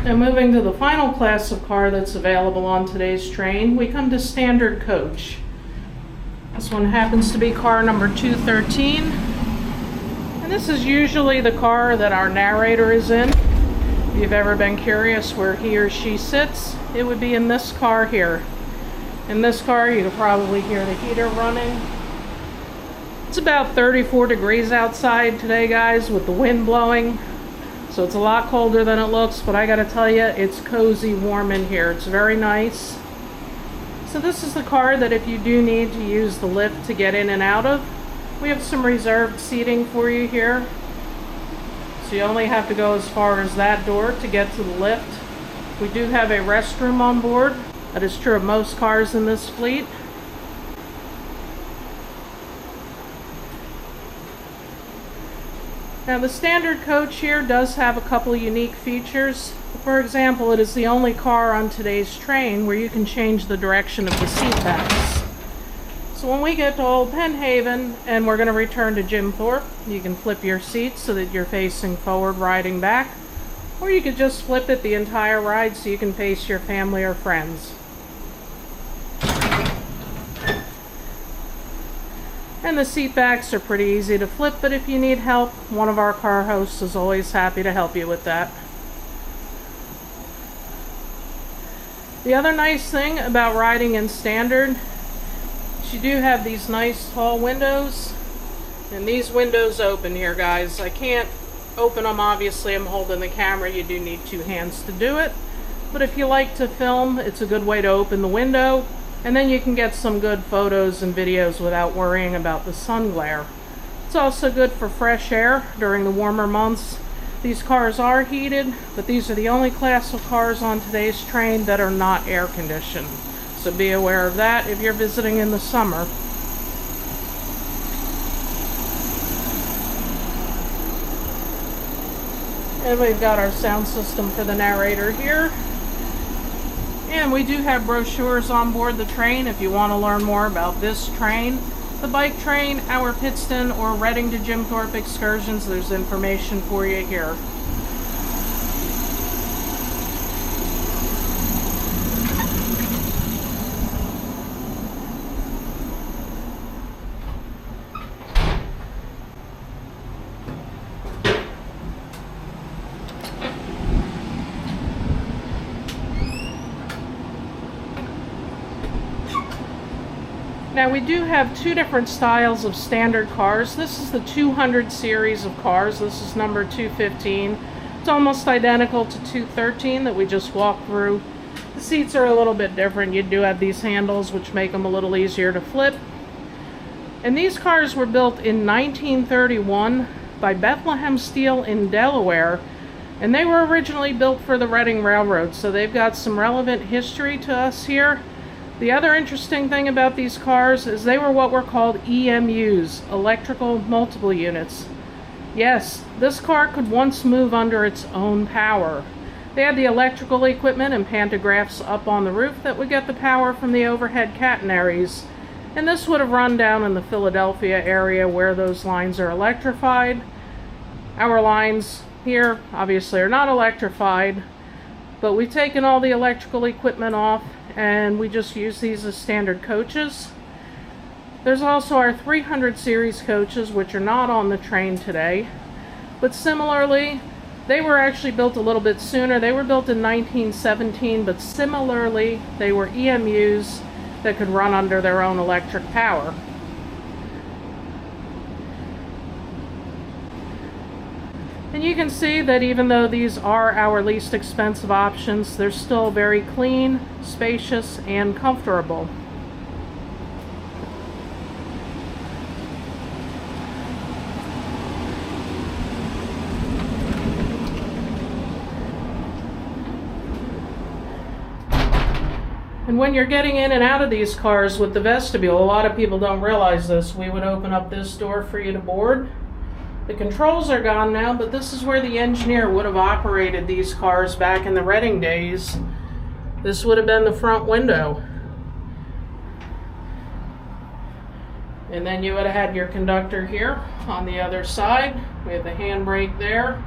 Now moving to the final class of car that's available on today's train, we come to standard coach. This one happens to be car number 213. And this is usually the car that our narrator is in. If you've ever been curious where he or she sits, it would be in this car here. In this car, you could probably hear the heater running. It's about 34 degrees outside today, guys, with the wind blowing. So it's a lot colder than it looks, but I gotta tell you, it's cozy warm in here. It's very nice. So this is the car that if you do need to use the lift to get in and out of, we have some reserved seating for you here. So you only have to go as far as that door to get to the lift. We do have a restroom on board. That is true of most cars in this fleet. Now the standard coach here does have a couple of unique features. For example, it is the only car on today's train where you can change the direction of the seat backs. So when we get to Old Penhaven and we're going to return to Jim Thorpe, you can flip your seat so that you're facing forward riding back, or you could just flip it the entire ride so you can face your family or friends. And the seat backs are pretty easy to flip, but if you need help, one of our car hosts is always happy to help you with that. The other nice thing about riding in standard is you do have these nice tall windows, and these windows open here, guys. I can't open them, obviously I'm holding the camera, you do need two hands to do it, but if you like to film, it's a good way to open the window. And then you can get some good photos and videos without worrying about the sun glare. It's also good for fresh air during the warmer months. These cars are heated, but these are the only class of cars on today's train that are not air conditioned. So be aware of that if you're visiting in the summer. And we've got our sound system for the narrator here. And we do have brochures on board the train if you want to learn more about this train, the bike train, our Pittston, or Reading to Jim Thorpe excursions. There's information for you here. Now we do have two different styles of standard cars. This is the 200 series of cars. This is number 215. It's almost identical to 213 that we just walked through. The seats are a little bit different. You do have these handles which make them a little easier to flip. And these cars were built in 1931 by Bethlehem Steel in Delaware. And they were originally built for the Reading Railroad, so they've got some relevant history to us here. The other interesting thing about these cars is they were what were called EMUs, electrical multiple units. Yes, this car could once move under its own power. They had the electrical equipment and pantographs up on the roof that would get the power from the overhead catenaries. And this would have run down in the Philadelphia area where those lines are electrified. Our lines here obviously are not electrified, but we've taken all the electrical equipment off and we just use these as standard coaches. There's also our 300 series coaches, which are not on the train today, but similarly they were actually built a little bit sooner. They were built in 1917, but similarly they were EMUs that could run under their own electric power. And you can see that even though these are our least expensive options, they're still very clean, spacious, and comfortable. And when you're getting in and out of these cars with the vestibule, a lot of people don't realize this. We would open up this door for you to board. The controls are gone now, but this is where the engineer would have operated these cars back in the Reading days. This would have been the front window. And then you would have had your conductor here on the other side. We have the handbrake there.